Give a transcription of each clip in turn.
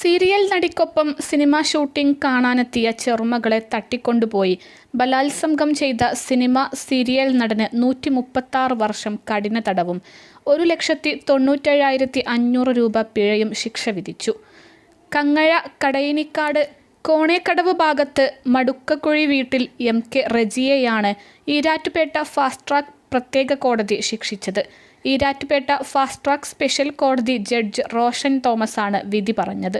Serial നടിക്കൊപ്പം cinema shooting കാണാനെത്തിയ ചെറുമകളെ തട്ടിക്കൊണ്ടുപോയി ബലാത്സംഗം ചെയ്ത സിനിമ സീരിയൽ നടന് 136 വർഷം കഠിന തടവും 1,97,500 രൂപ പിഴയും ശിക്ഷ വിധിച്ചു. കങ്ങഴ കടയിനിക്കാട് കോണേക്കടവ് ഭാഗത്ത് മടുക്കക്കുഴി വീട്ടിൽ MK റജിയെയാണ് ഈരാറ്റുപേട്ട ഫാസ്റ്റ് ട്രാക്ക് പ്രത്യേക കോടതി ശിക്ഷിച്ചത്. ഈരാറ്റുപേട്ട ഫാസ്റ്റ് ട്രാക്ക് സ്പെഷ്യൽ കോടതി ജഡ്ജ് റോഷൻ തോമസാണ് വിധി പറഞ്ഞത്.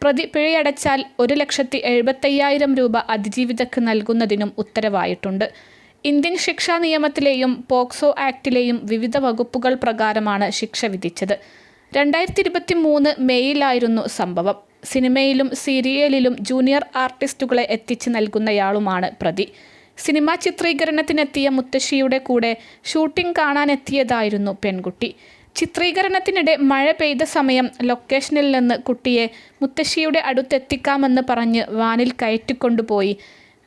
പ്രതി പിഴയടച്ചാൽ 1,75,000 രൂപ അതിജീവിതക്ക് നൽകുന്നതിനും ഉത്തരവായിട്ടുണ്ട്. ഇന്ത്യൻ ശിക്ഷാ നിയമത്തിലെയും പോക്സോ ആക്ടിലെയും വിവിധ വകുപ്പുകൾ പ്രകാരമാണ് ശിക്ഷ വിധിച്ചത്. 2023 മെയ്യിലായിരുന്നു സംഭവം. സിനിമയിലും സീരിയലിലും ജൂനിയർ ആർട്ടിസ്റ്റുകളെ എത്തിച്ച് നൽകുന്നയാളുമാണ് പ്രതി. സിനിമാ ചിത്രീകരണത്തിനെത്തിയ മുത്തശ്ശിയുടെ കൂടെ ഷൂട്ടിംഗ് കാണാനെത്തിയതായിരുന്നു പെൺകുട്ടി. ചിത്രീകരണത്തിനിടെ മഴ പെയ്ത സമയം ലൊക്കേഷനിൽ നിന്ന് കുട്ടിയെ മുത്തശ്ശിയുടെ അടുത്തെത്തിക്കാമെന്ന് പറഞ്ഞ് വാനിൽ കയറ്റിക്കൊണ്ടുപോയി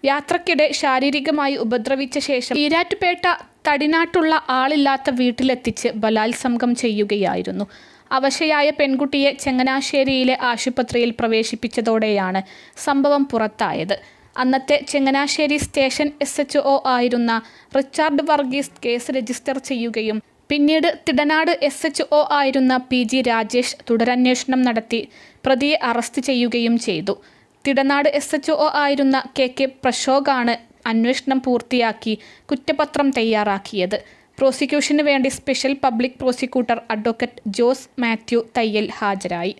യാത്രക്കിടെ ശാരീരികമായി ഉപദ്രവിച്ച ശേഷം ഈരാറ്റുപേട്ട തടിനാട്ടുള്ള ആളില്ലാത്ത വീട്ടിലെത്തിച്ച് ബലാത്സംഗം ചെയ്യുകയായിരുന്നു. അവശയായ പെൺകുട്ടിയെ ചങ്ങനാശ്ശേരിയിലെ ആശുപത്രിയിൽ പ്രവേശിപ്പിച്ചതോടെയാണ് സംഭവം പുറത്തായത്. അന്നത്തെ ചങ്ങനാശ്ശേരി സ്റ്റേഷൻ SHO ആയിരുന്ന റിച്ചാർഡ് വർഗീസ് കേസ് രജിസ്റ്റർ ചെയ്യുകയും പിന്നീട് തിടനാട് SHO ആയിരുന്ന PG രാജേഷ് തുടരന്വേഷണം നടത്തി പ്രതിയെ അറസ്റ്റ് ചെയ്യുകയും ചെയ്തു. തിടനാട് SHO ആയിരുന്ന KK പ്രശോകാണ് അന്വേഷണം പൂർത്തിയാക്കി കുറ്റപത്രം തയ്യാറാക്കിയത്. പ്രോസിക്യൂഷന് വേണ്ടി special public prosecutor advocate Jose Mathew തയ്യൽ ഹാജരായി.